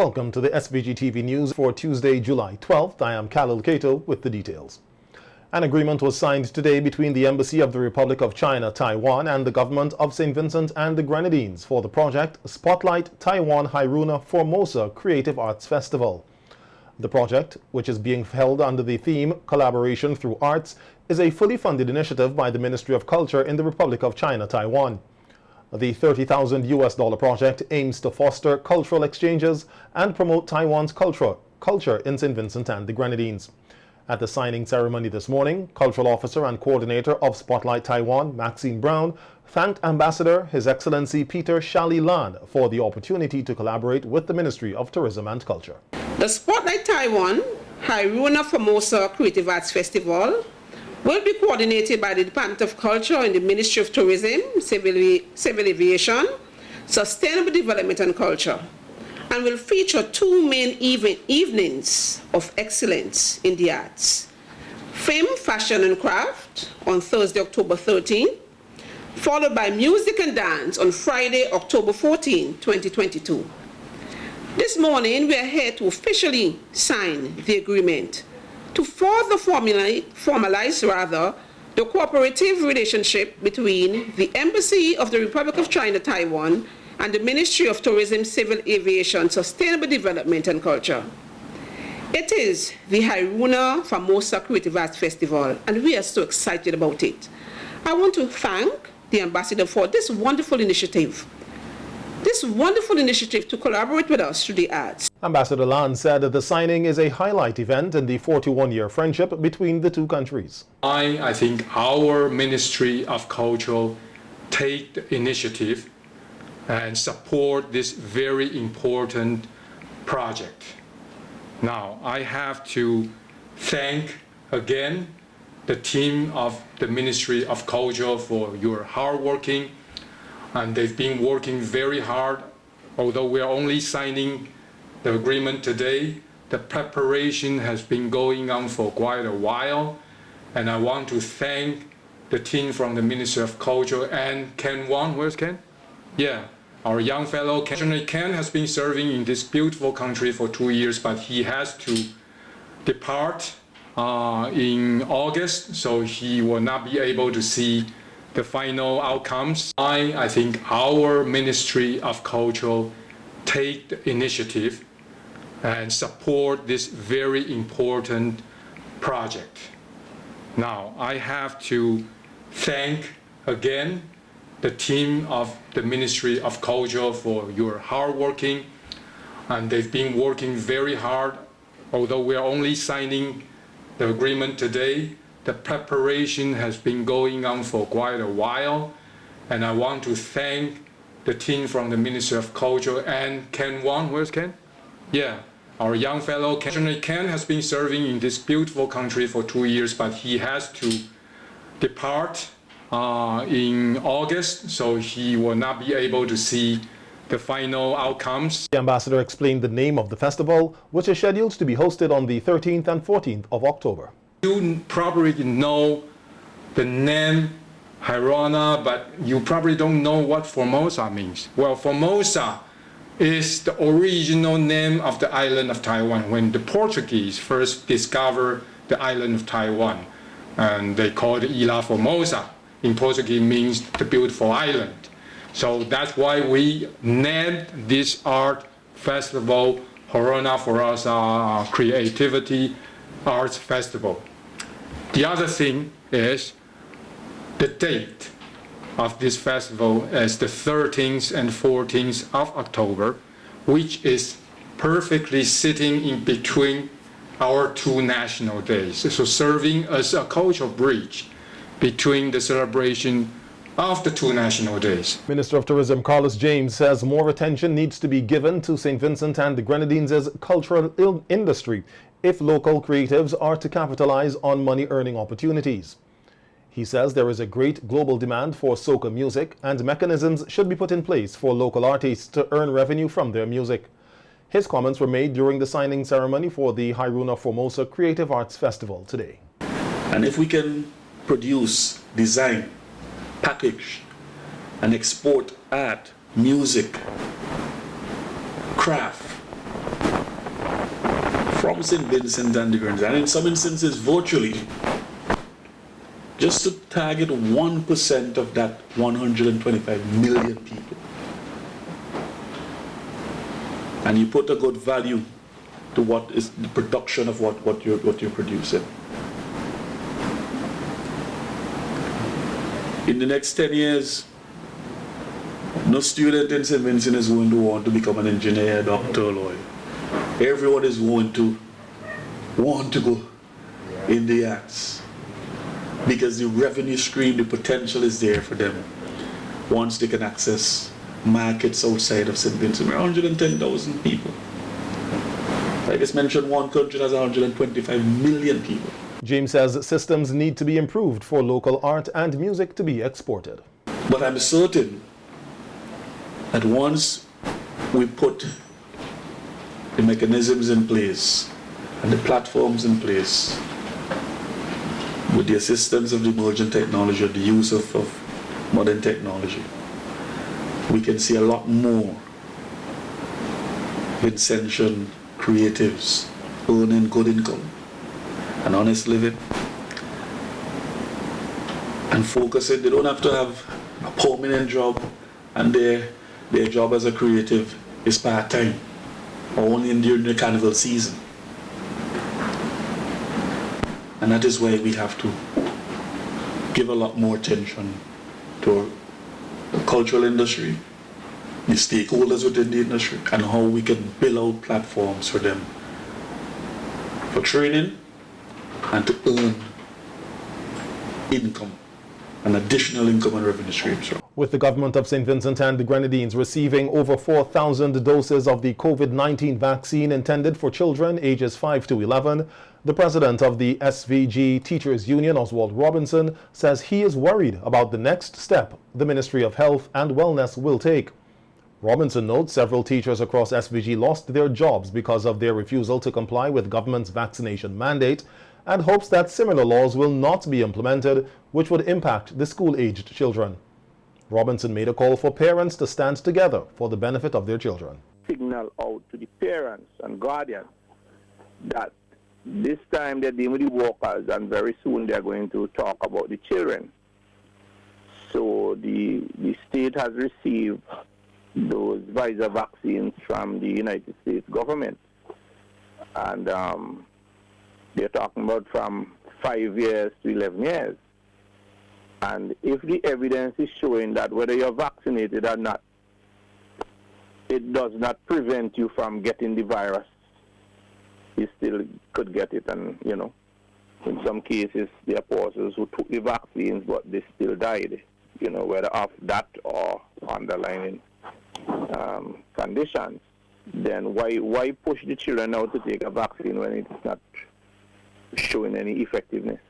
Welcome to the SVG-TV news for Tuesday, July 12th. I am Khalil Kato with the details. An agreement was signed today between the Embassy of the Republic of China, Taiwan, and the government of St. Vincent and the Grenadines for the project Spotlight Taiwan Hairuna Formosa Creative Arts Festival. The project, which is being held under the theme Collaboration Through Arts, is a fully funded initiative by the Ministry of Culture in the Republic of China, Taiwan. The $30,000 project aims to foster cultural exchanges and promote Taiwan's culture in St. Vincent and the Grenadines. At the signing ceremony this morning, Cultural Officer and Coordinator of Spotlight Taiwan, Maxine Brown, thanked Ambassador His Excellency Peter Shali Lan for the opportunity to collaborate with the Ministry of Tourism and Culture. The Spotlight Taiwan Hairuna Formosa Creative Arts Festival will be coordinated by the Department of Culture and the Ministry of Tourism, Civil Aviation, Sustainable Development and Culture, and will feature two main evenings of excellence in the arts. Film, Fashion and Craft on Thursday, October 13, followed by Music and Dance on Friday, October 14, 2022. This morning, we are here to officially sign the agreement to further formalize the cooperative relationship between the Embassy of the Republic of China, Taiwan, and the Ministry of Tourism, Civil Aviation, Sustainable Development and Culture. It is the Hairuna Formosa Creative Arts Festival, and we are so excited about it. I want to thank the Ambassador for this wonderful initiative to collaborate with us through the arts. Ambassador Lan said that the signing is a highlight event in the 41-year friendship between the two countries. I think our Ministry of Culture take the initiative and support this very important project. Now, I have to thank again the team of the Ministry of Culture for your hard working, and they've been working very hard. Although we are only signing the agreement today, the preparation has been going on for quite a while, and I want to thank the team from the Ministry of Culture and Ken Wang. Where's Ken? Yeah, our young fellow Ken. Ken has been serving in this beautiful country for 2 years, but he has to depart in August, so he will not be able to see the final outcomes. I think our Ministry of Culture take the initiative and support this very important project. Now, I have to thank again the team of the Ministry of Culture for your hard working, and they've been working very hard. Although we are only signing the agreement today, the preparation has been going on for quite a while, and I want to thank the team from the Ministry of Culture and Ken Wang. Where's Ken? Yeah, our young fellow Ken. Ken has been serving in this beautiful country for 2 years, but he has to depart in August, so he will not be able to see the final outcomes. The ambassador explained the name of the festival, which is scheduled to be hosted on the 13th and 14th of October. You probably know the name Hairuna, but you probably don't know what Formosa means. Well, Formosa is the original name of the island of Taiwan when the Portuguese first discovered the island of Taiwan, and they called it Ilha Formosa. In Portuguese means the beautiful island. So that's why we named this art festival Hairuna Formosa Creativity Arts Festival. The other thing is the date of this festival is the 13th and 14th of October, which is perfectly sitting in between our two national days, so serving as a cultural bridge between the celebration of the two national days. Minister of Tourism Carlos James says more attention needs to be given to St. Vincent and the Grenadines' cultural industry if local creatives are to capitalize on money-earning opportunities. He says there is a great global demand for soca music, and mechanisms should be put in place for local artists to earn revenue from their music. His comments were made during the signing ceremony for the Hairuna Formosa Creative Arts Festival today. And if we can produce, design, package, and export art, music, craft, from St. Vincent and the Grenadines, and in some instances virtually, just to target 1% of that 125 million people. And you put a good value to what is the production of what you're producing. In the next 10 years, no student in St. Vincent is going to want to become an engineer, doctor, lawyer. Everyone is going to want to go in the arts because the revenue stream, the potential is there for them once they can access markets outside of St. Vincent. We're 110,000 people. I just mentioned one country has 125 million people. James says systems need to be improved for local art and music to be exported. But I'm certain that once we put the mechanisms in place and the platforms in place with the assistance of the emerging technology, the use of modern technology, we can see a lot more Vincentian creatives earning good income and honest living and focusing. They don't have to have a permanent job and their job as a creative is part-time or only during the carnival season. And that is why we have to give a lot more attention to the cultural industry, the stakeholders within the industry, and how we can build out platforms for them for training and to earn income, an additional income and revenue streams. With the government of St. Vincent and the Grenadines receiving over 4,000 doses of the COVID-19 vaccine intended for children ages 5 to 11, the president of the SVG Teachers Union, Oswald Robinson, says he is worried about the next step the Ministry of Health and Wellness will take. Robinson notes several teachers across SVG lost their jobs because of their refusal to comply with government's vaccination mandate and hopes that similar laws will not be implemented, which would impact the school-aged children. Robinson made a call for parents to stand together for the benefit of their children. Signal out to the parents and guardians that this time they're dealing with the workers and very soon they're going to talk about the children. So the state has received those Pfizer vaccines from the United States government. And they're talking about from 5 years to 11 years. And if the evidence is showing that whether you're vaccinated or not, it does not prevent you from getting the virus, you still could get it. And, you know, in some cases, there are persons who took the vaccines, but they still died, you know, whether of that or underlying conditions. Then why push the children now to take a vaccine when it's not showing any effectiveness?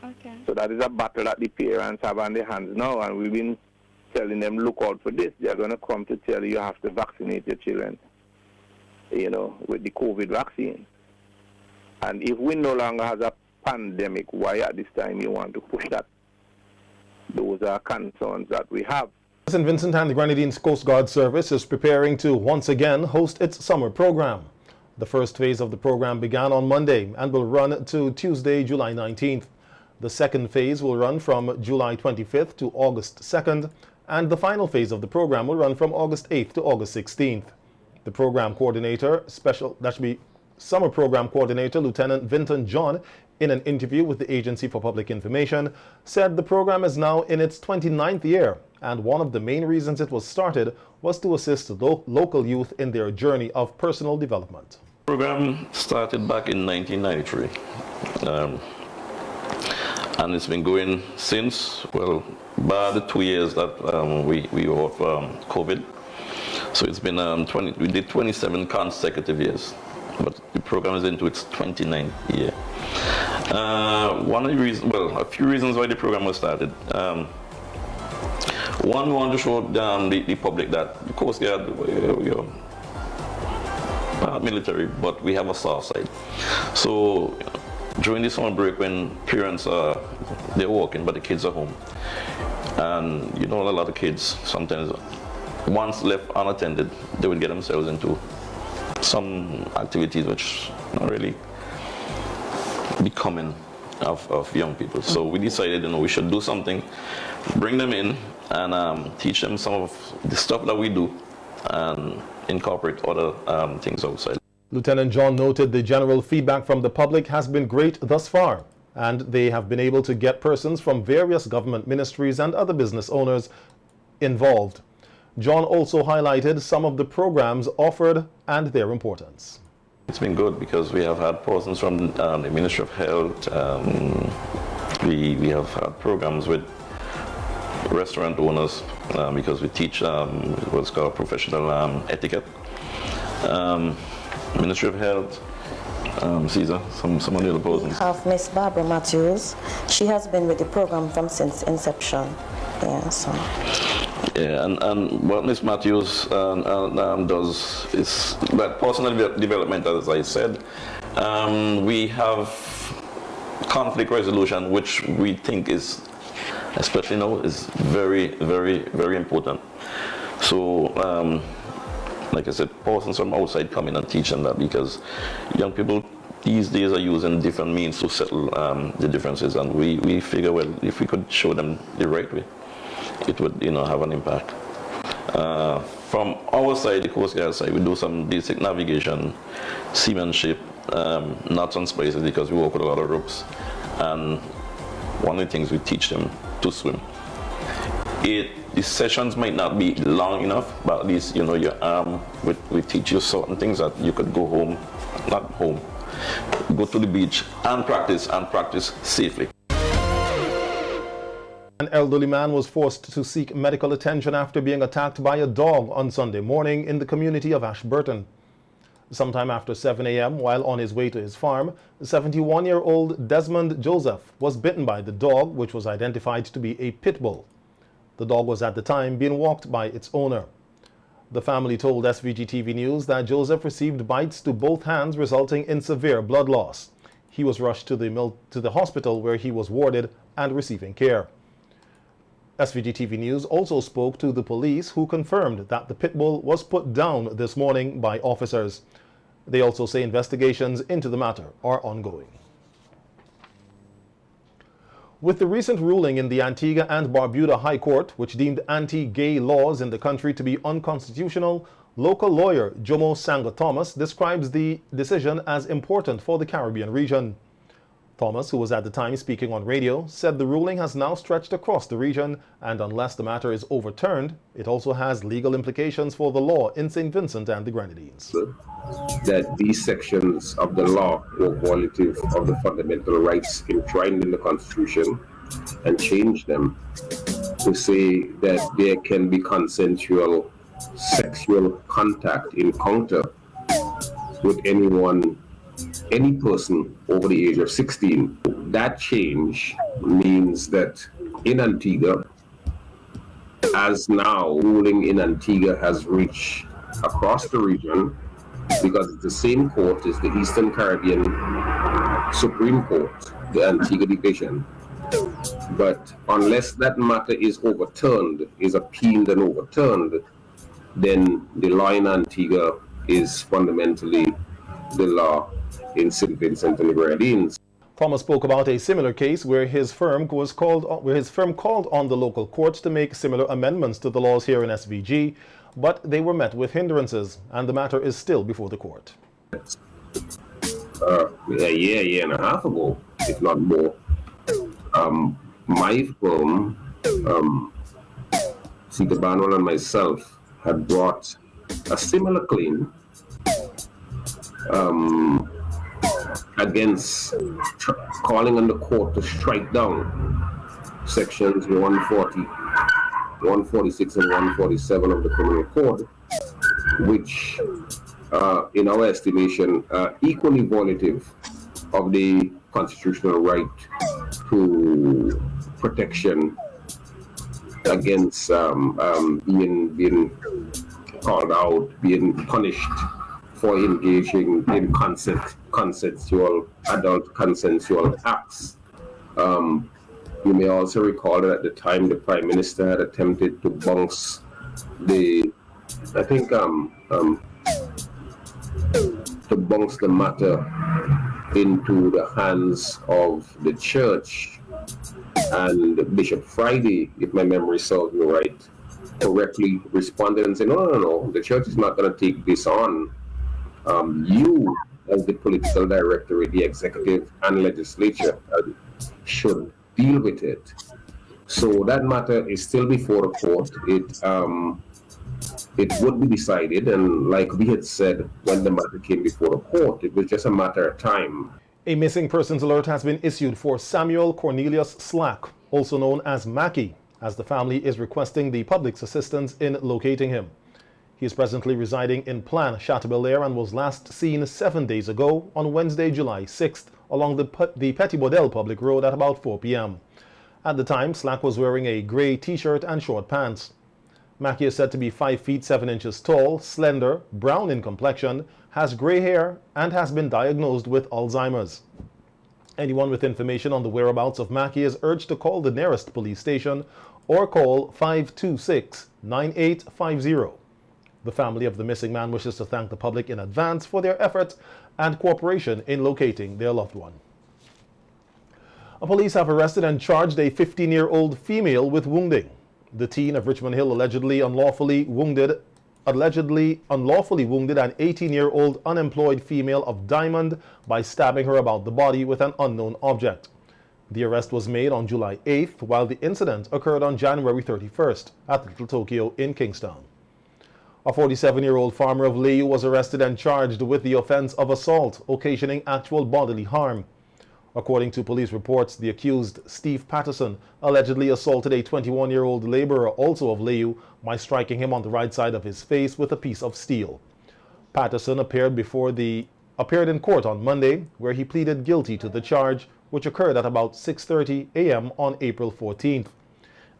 Okay. So that is a battle that the parents have on their hands now, and we've been telling them, look out for this. They're going to come to tell you have to vaccinate your children, you know, with the COVID vaccine. And if we no longer have a pandemic, why at this time you want to push that? Those are concerns that we have. St. Vincent and the Grenadines Coast Guard Service is preparing to once again host its summer program. The first phase of the program began on Monday and will run to Tuesday, July 19th. The second phase will run from July 25th to August 2nd, and the final phase of the program will run from August 8th to August 16th. The program coordinator, Summer Program Coordinator Lieutenant Vinton John, in an interview with the Agency for Public Information, said the program is now in its 29th year, and one of the main reasons it was started was to assist local youth in their journey of personal development. The program started back in 1993. And it's been going since, well, by the 2 years that we were off COVID. So it's been, we did 27 consecutive years, but the program is into its 29th year. One of the reasons, well, a few reasons why the program was started. One, we want to show the public that the Coast Guard, we're military, but we have a soft side. So during the summer break, when parents they're working but the kids are home, and you know, a lot of kids sometimes once left unattended, they would get themselves into some activities which not really becoming of young people. So we decided, we should do something, bring them in and teach them some of the stuff that we do and incorporate other things outside. Lieutenant John noted the general feedback from the public has been great thus far, and they have been able to get persons from various government ministries and other business owners involved. John also highlighted some of the programs offered and their importance. It's been good because we have had persons from the Ministry of Health. We have had programs with restaurant owners because we teach what's called professional etiquette. Ministry of Health, Caesar, some of the other persons. We have Miss Barbara Matthews. She has been with the program from since inception. Yeah, so. Yeah, and what Miss Matthews does is that personal development, as I said. We have conflict resolution, which we think is, especially now, is very, very, very important. So, like I said, persons from outside come in and teach them that, because young people these days are using different means to settle the differences, and we figure, well, if we could show them the right way, it would, have an impact. From our side, the Coast Guard side, we do some basic navigation, seamanship, knots and spices, because we work with a lot of ropes. And one of the things we teach them to swim. The sessions might not be long enough, but at least, we teach you certain things that you could go home, not home, go to the beach and practice safely. An elderly man was forced to seek medical attention after being attacked by a dog on Sunday morning in the community of Ashburton. Sometime after 7 a.m., while on his way to his farm, 71-year-old Desmond Joseph was bitten by the dog, which was identified to be a pit bull. The dog was at the time being walked by its owner. The family told SVG-TV News that Joseph received bites to both hands, resulting in severe blood loss. He was rushed to the hospital, where he was warded and receiving care. SVG-TV News also spoke to the police, who confirmed that the pit bull was put down this morning by officers. They also say investigations into the matter are ongoing. With the recent ruling in the Antigua and Barbuda High Court, which deemed anti-gay laws in the country to be unconstitutional, local lawyer Jomo Sanga Thomas describes the decision as important for the Caribbean region. Thomas, who was at the time speaking on radio, said the ruling has now stretched across the region, and unless the matter is overturned, it also has legal implications for the law in St. Vincent and the Grenadines. That these sections of the law were violative of the fundamental rights enshrined in the Constitution, and change them to say that there can be consensual sexual contact, encounter with any person over the age of 16. That change means that in Antigua, as now ruling in Antigua has reached across the region, because it's the same court as the Eastern Caribbean Supreme Court, the Antigua Division. But unless that matter is overturned, is appealed and overturned, then the law in Antigua is fundamentally the law in St. Vincent and the Grenadines. Thomas spoke about a similar case where his firm called on the local courts to make similar amendments to the laws here in SVG, but they were met with hindrances, and the matter is still before the court. A year and a half ago, if not more, my firm, Sita Banwell and myself, had brought a similar claim against calling on the court to strike down sections 140, 146 and 147 of the criminal code, which in our estimation are equally violative of the constitutional right to protection against being called out, being punished for engaging in adult consensual acts. You may also recall that at the time the Prime Minister had attempted to bounce the, I think to bounce the matter into the hands of the church. And Bishop Friday, if my memory serves me right, correctly responded and said, no, the church is not going to take this on. You, as the political director, the executive and legislature, should deal with it. So that matter is still before the court. It would be decided, and like we had said when the matter came before the court, it was just a matter of time. A missing persons alert has been issued for Samuel Cornelius Slack, also known as Mackie, as the family is requesting the public's assistance in locating him. He is presently residing in Plan, Chateaubelair, and was last seen 7 days ago on Wednesday, July 6th, along the Petit Baudel public road at about 4 p.m. At the time, Slack was wearing a gray t-shirt and short pants. Mackie is said to be 5 feet 7 inches tall, slender, brown in complexion, has gray hair, and has been diagnosed with Alzheimer's. Anyone with information on the whereabouts of Mackie is urged to call the nearest police station or call 526-9850. The family of the missing man wishes to thank the public in advance for their efforts and cooperation in locating their loved one. Police have arrested and charged a 15-year-old female with wounding. The teen of Richmond Hill allegedly unlawfully wounded an 18-year-old unemployed female of Diamond by stabbing her about the body with an unknown object. The arrest was made on July 8th, while the incident occurred on January 31st at Little Tokyo in Kingstown. A 47-year-old farmer of Layu was arrested and charged with the offense of assault, occasioning actual bodily harm. According to police reports, the accused, Steve Patterson, allegedly assaulted a 21-year-old laborer, also of Layu, by striking him on the right side of his face with a piece of steel. Patterson appeared in court on Monday, where he pleaded guilty to the charge, which occurred at about 6:30 a.m. on April 14th.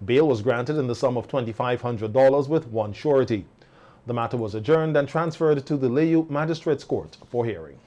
Bail was granted in the sum of $2,500 with one surety. The matter was adjourned and transferred to the Layu Magistrates Court for hearing.